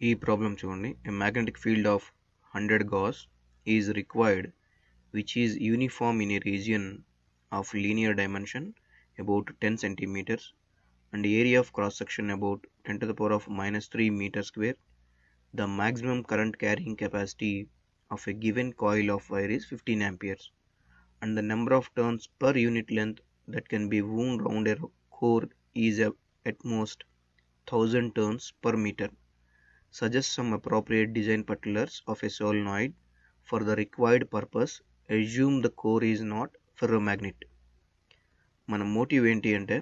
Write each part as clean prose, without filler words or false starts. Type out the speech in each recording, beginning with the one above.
ఈ ప్రాబ్లం చూడండి. A magnetic field of 100 Gauss is required which is uniform in a region of linear dimension about 10 centimeters and area of cross section about 10 to the power of minus 3 meter square. The maximum current carrying capacity of a given coil of wire is 15 amperes and the number of turns per unit length that can be wound round a core is at most 1000 turns per meter. Suggest some appropriate design particulars of a solenoid for the required purpose. Assume the core is not ferromagnet. మన motive ఏంటి అంటే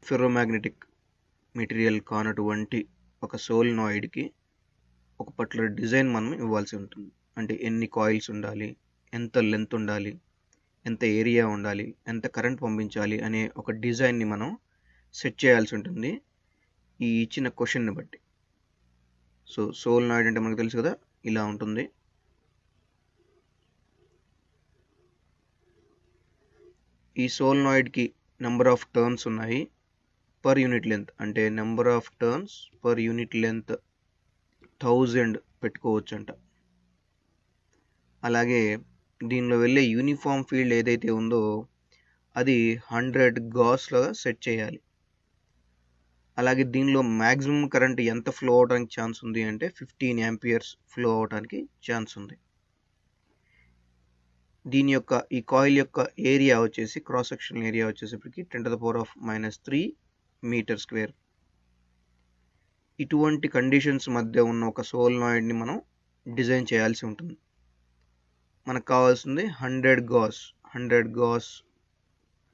ferromagnetic material కానటువంటి ఒక సోలినాయిడ్కి ఒక particular design మనం ఇవ్వాల్సి ఉంటుంది. అంటే ఎన్ని కాయిల్స్ ఉండాలి, ఎంత లెంత్ ఉండాలి, ఎంత ఏరియా ఉండాలి, ఎంత కరెంట్ పంపించాలి అనే ఒక డిజైన్ని మనం సెట్ చేయాల్సి ఉంటుంది ఈ ఇచ్చిన క్వశ్చన్ని బట్టి. సో సోలినాయిడ్ అంటే మనకు తెలుసు కదా, ఇలా ఉంటుంది. ఈ సోలినాయిడ్కి నెంబర్ ఆఫ్ టర్న్స్ ఉన్నాయి పర్ యూనిట్ లెంత్. అంటే number of turns per unit length 1000 పెట్టుకోవచ్చు అంట. అలాగే దీనిలో వెళ్ళే యూనిఫామ్ ఫీల్డ్ ఏదైతే ఉందో అది 100 గాస్లుగా సెట్ చేయాలి. అలాగే దీనిలో మ్యాక్సిమం కరెంట్ ఎంత ఫ్లో అవడానికి ఛాన్స్ ఉంది అంటే 15 యాంపియర్స్ ఫ్లో అవడానికి ఛాన్స్ ఉంది. దీని యొక్క ఈ కాయిల్ యొక్క ఏరియా వచ్చేసి క్రాస్ సెక్షన్ ఏరియా వచ్చేసరికి 10 to the power of minus 3 meter square. ఇటువంటి కండిషన్స్ మధ్య ఉన్న ఒక సోలినాయిడ్ని మనం డిజైన్ చేయాల్సి ఉంటుంది. మనకు కావాల్సింది 100 గాస్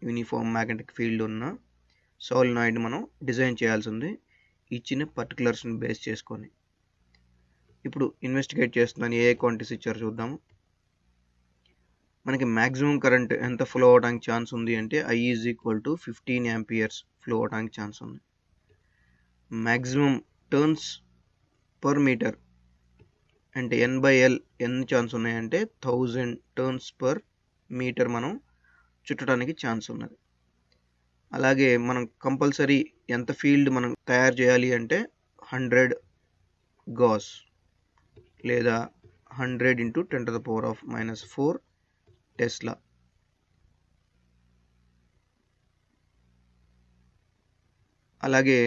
యూనిఫామ్ మ్యాగ్నెటిక్ ఫీల్డ్ ఉన్న సోలినాయిడ్ మనం డిజైన్ చేయాల్సి ఉంది ఇచ్చిన పర్టికులర్స్ని బేస్ చేసుకొని. ఇప్పుడు ఇన్వెస్టిగేట్ చేస్తున్నాను, ఏ క్వాంటిటీస్ ఇచ్చారు చూద్దాము. మనకి మ్యాక్సిమం కరెంట్ ఎంత ఫ్లో అవడానికి ఛాన్స్ ఉంది అంటే I is equal to 15 amperes flow అవడానికి ఛాన్స్ ఉంది. మ్యాక్సిమం టర్న్స్ పర్ మీటర్ అంటే N/L ఎన్ని ఛాన్స్ ఉన్నాయంటే 1000 టర్న్స్ పర్ మీటర్ మనం చుట్టడానికి ఛాన్స్ ఉన్నది. అలాగే మనం కంపల్సరీ ఎంత ఫీల్డ్ మనం తయారు చేయాలి అంటే 100 గాస్ లేదా 100 × 10 to the power of minus 4 Tesla. అలాగే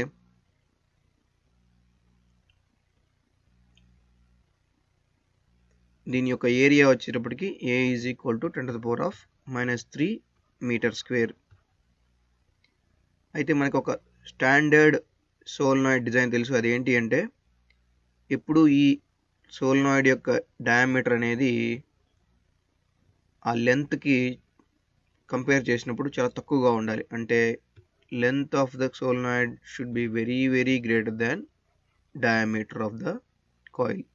దీని యొక్క ఏరియా వచ్చేటప్పటికి A is equal to 10 to the power of minus 3 meter square. అయితే మనకు ఒక స్టాండర్డ్ సోలినాయిడ్ డిజైన్ తెలుసు. అదేంటి అంటే ఇప్పుడు ఈ సోలినాయిడ్ యొక్క డయామీటర్ అనేది ఆ లెంత్కి కంపేర్ చేసినప్పుడు చాలా తక్కువగా ఉండాలి. అంటే length of the solenoid should be very very greater than diameter of the coil.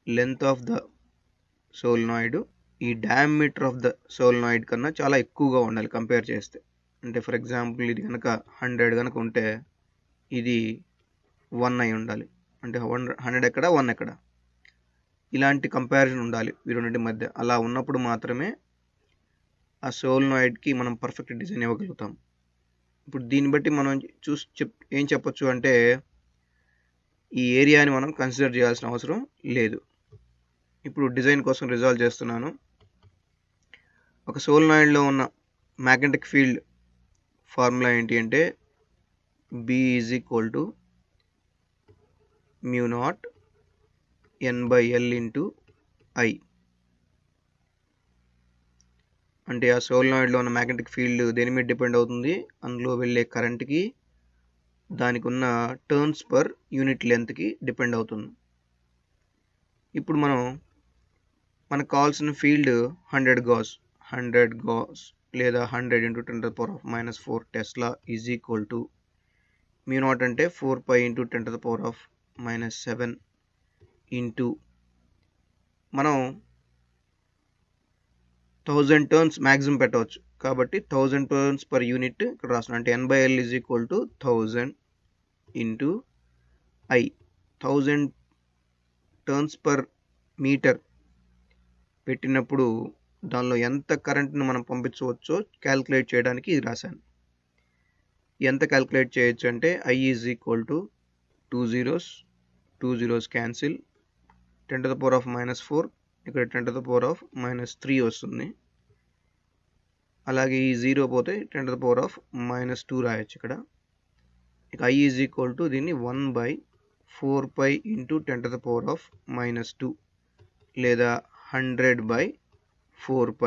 Length of the solenoid ఈ డయామీటర్ ఆఫ్ ద సోలినాయిడ్ కన్నా చాలా ఎక్కువగా ఉండాలి కంపేర్ చేస్తే. అంటే ఫర్ ఎగ్జాంపుల్ ఇది కనుక 100 కనుక ఉంటే ఇది 1 అయి ఉండాలి. అంటే 100 ఎక్కడ 1 ఎక్కడ, ఇలాంటి కంపారిజన్ ఉండాలి ఈ రెండింటి మధ్య. అలా ఉన్నప్పుడు మాత్రమే ఆ సోలినాయిడ్కి మనం పర్ఫెక్ట్ డిజైన్ ఇవ్వగలుగుతాం. ఇప్పుడు దీన్ని బట్టి మనం ఏం చెప్పొచ్చు అంటే ఈ ఏరియాని మనం కన్సిడర్ చేయాల్సిన అవసరం లేదు. ఇప్పుడు డిజైన్ కోసం రిజాల్వ్ చేస్తున్నాను. ఒక సోలినాయిడ్లో ఉన్న మ్యాగ్నెటిక్ ఫీల్డ్ ఫార్ములా ఏంటి అంటే B is equal to μ0 N/L × I. అంటే ఆ సోలినాయిడ్లో ఉన్న మ్యాగ్నెటిక్ ఫీల్డ్ దేని మీద డిపెండ్ అవుతుంది, అందులో వెళ్ళే కరెంట్కి దానికి ఉన్న టర్న్స్ పర్ యూనిట్ లెంత్కి డిపెండ్ అవుతుంది. ఇప్పుడు మనకు కావాల్సిన ఫీల్డ్ 100 గాస్ లేదా 100 × 10 to the power of minus 4 Tesla is equal to μ0 అంటే 4π × 10 to the power of minus 7 into మనం 1000 టర్న్స్ మ్యాక్సిమం పెట్టవచ్చు కాబట్టి 1000 టర్న్స్ పర్ యూనిట్ ఇక్కడ రాస్తున్నాం. అంటే N/L is equal to 1000 into I. 1000 turns per meter పెట్టినప్పుడు దానిలో ఎంత కరెంట్ను మనం పంపించవచ్చో క్యాల్కులేట్ చేయడానికి ఇది రాశాను. ఎంత క్యాల్కులేట్ చేయొచ్చు అంటే I is equal to 2 zeros cancel 10 to the power of -4 ఇక్కడ 10 to the power of -3 వస్తుంది. అలాగే ఈ 0 పోతే 10 to the power of -2 రాయొచ్చు ఇక్కడ. ఇక I ఈజ్ ఈక్వల్ టు దీన్ని 1/4π into 10 to the power of -2 లేదా 100/4π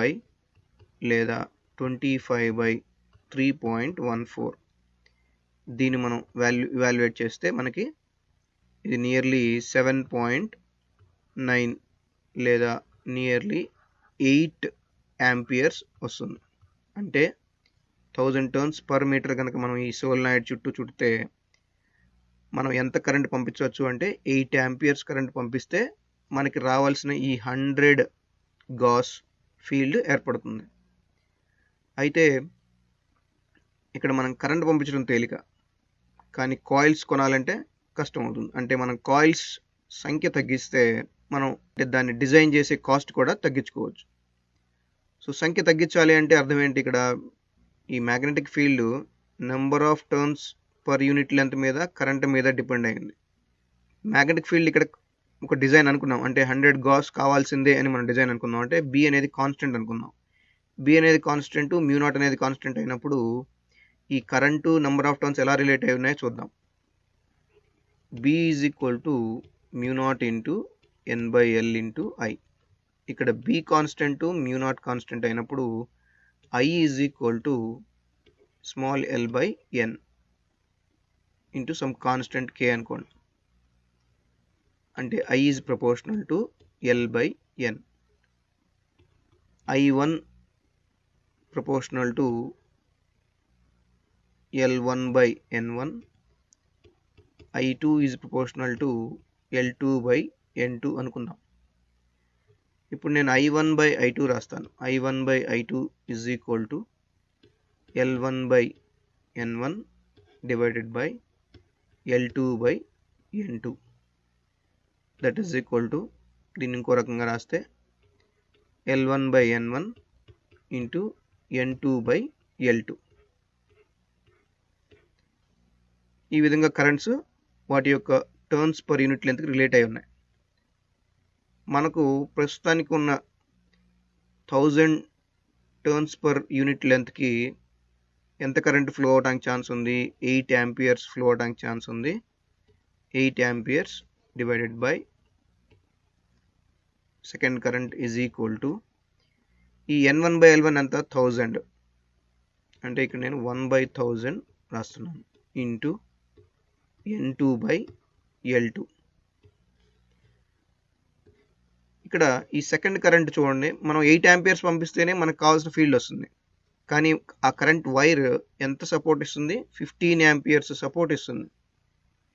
లేదా 25/3.14 దీన్ని మనం ఇవాల్యుయేట్ చేస్తే మనకి ఇది నియర్లీ 7.9 లేదా నియర్లీ 8 amperes వస్తుంది. అంటే 1000 turns per meter కనుక మనం ఈ సోలనాయిడ్ చుట్టూ చుడితే మనం ఎంత కరెంట్ పంపించవచ్చు అంటే 8 amperes కరెంట్ పంపిస్తే మనకి రావాల్సిన ఈ 100 గాస్ ఫీల్డ్ ఏర్పడుతుంది. అయితే ఇక్కడ మనం కరెంట్ పంపించడం తేలిక, కానీ కాయిల్స్ కొనాలంటే కష్టం అవుతుంది. అంటే మనం కాయిల్స్ సంఖ్య తగ్గిస్తే మనం దాన్ని డిజైన్ చేసే కాస్ట్ కూడా తగ్గించుకోవచ్చు. సో సంఖ్య తగ్గించాలి అంటే అర్థం ఏంటి? ఇక్కడ ఈ magnetic field number of turns per unit length మీద కరెంట్ మీద డిపెండ్ అయింది. మ్యాగ్నెటిక్ ఫీల్డ్ ఇక్కడ ఒక డిజైన్ అనుకున్నాం, అంటే 100 గాస్ కావాల్సిందే అని మనం డిజైన్ అనుకుందాం. అంటే బి అనేది కాన్స్టెంట్ అనుకుందాం. బి అనేది కాన్స్టెంట్, μ0 అనేది కాన్స్టెంట్ అయినప్పుడు ఈ కరెంటు నెంబర్ ఆఫ్ టర్న్స్ ఎలా రిలేట్ అయి ఉన్నాయో చూద్దాం. B is equal to μ0 into n/l into I. ఇక్కడ బి కాన్స్టెంట్, μ0 కాన్స్టెంట్ అయినప్పుడు I is equal to small l/n into some constant k అనుకోండి. అంటే I is proportional to l/n. I1 proportional to L1/n1. I2 is proportional to L2/n2 అనుకుందాం. ఇప్పుడు నేను I1/I2 రాస్తాను. I1/I2 is equal to L1/n1 divided by L2/n2. That is equal to, దీన్ని ఇంకో రకంగా రాస్తే L1/n1 ఇంటూ N2/L2. ఈ విధంగా కరెంట్స్ వాటి యొక్క టర్న్స్ పర్ యూనిట్ లెంత్కి రిలేట్ అయి ఉన్నాయి. మనకు ప్రస్తుతానికి ఉన్న 1000 టర్న్స్ పర్ యూనిట్ లెంత్కి ఎంత కరెంట్ ఫ్లో అవడానికి ఛాన్స్ ఉంది? 8 amperes ఫ్లో అవడానికి ఛాన్స్ ఉంది. 8 amperes divided by second current is equal to ఈ N1/L1 అంతా 1000, అంటే ఇక్కడ నేను 1/1000 రాస్తున్నాను, ఇంటూ N2/L2. ఇక్కడ ఈ సెకండ్ కరెంట్ చూడండి, మనం 8 amperes పంపిస్తేనే మనకు కావాల్సిన ఫీల్డ్ వస్తుంది. కానీ ఆ కరెంట్ వైర్ ఎంత సపోర్ట్ ఇస్తుంది? 15 amperes సపోర్ట్ ఇస్తుంది.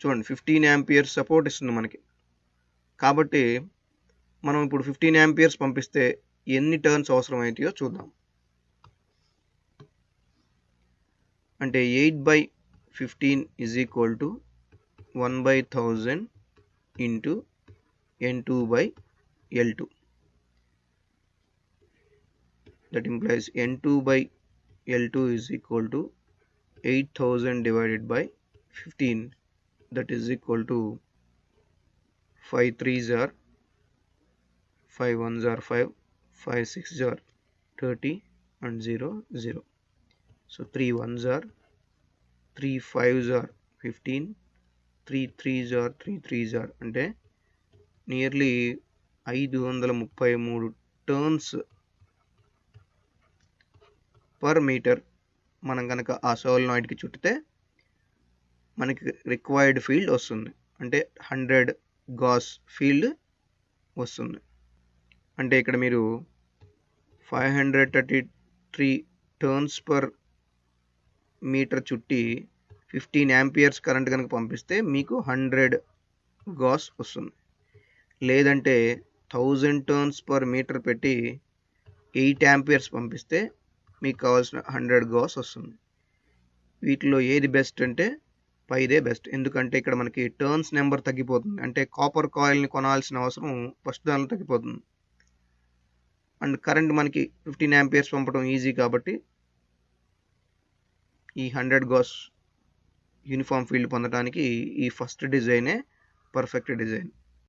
చూడండి, 15 amperes సపోర్ట్ ఇస్తుంది మనకి. కాబట్టి మనం ఇప్పుడు 15 amperes పంపిస్తే ఎన్ని టర్న్స్ అవసరం అవుతాయో చూద్దాం. అంటే 8/15 is equal to 1/1000 into N2/L2. That implies N2/L2 is equal to 8000 divided by 15. That is equal to 5 3s are 5 1s are 5, 5 6s are 30 and 0 0. So 3 1s are 3 5s are 15, 3 3s are 3 3s are, అంటే nearly 533 turns per metre మనం కనుక ఆ సోలనాయిడ్కి చుట్టితే మనకి required field వస్తుంది. అంటే 100 gas field వస్తుంది. అంటే ఇక్కడ మీరు 533 టర్న్స్ పర్ మీటర్ చుట్టి 15 amperes కరెంట్ కనుక పంపిస్తే మీకు 100 గాస్ వస్తుంది. లేదంటే 1000 టర్న్స్ పర్ మీటర్ పెట్టి 8 amperes పంపిస్తే మీకు కావాల్సిన 100 గాస్ వస్తుంది. వీటిలో ఏది బెస్ట్ అంటే పైదే బెస్ట్. ఎందుకంటే ఇక్కడ మనకి టర్న్స్ నెంబర్ తగ్గిపోతుంది. అంటే కాపర్ కాయిల్ని కొనాల్సిన అవసరం ఫస్ట్ దానిలో తగ్గిపోతుంది. అండ్ కరెంట్ మనకి 15 amperes పంపడం ఈజీ కాబట్టి ఈ 100 గాస్ యూనిఫామ్ ఫీల్డ్ పొందడానికి ఈ ఫస్ట్ డిజైనే పర్ఫెక్ట్ డిజైన్.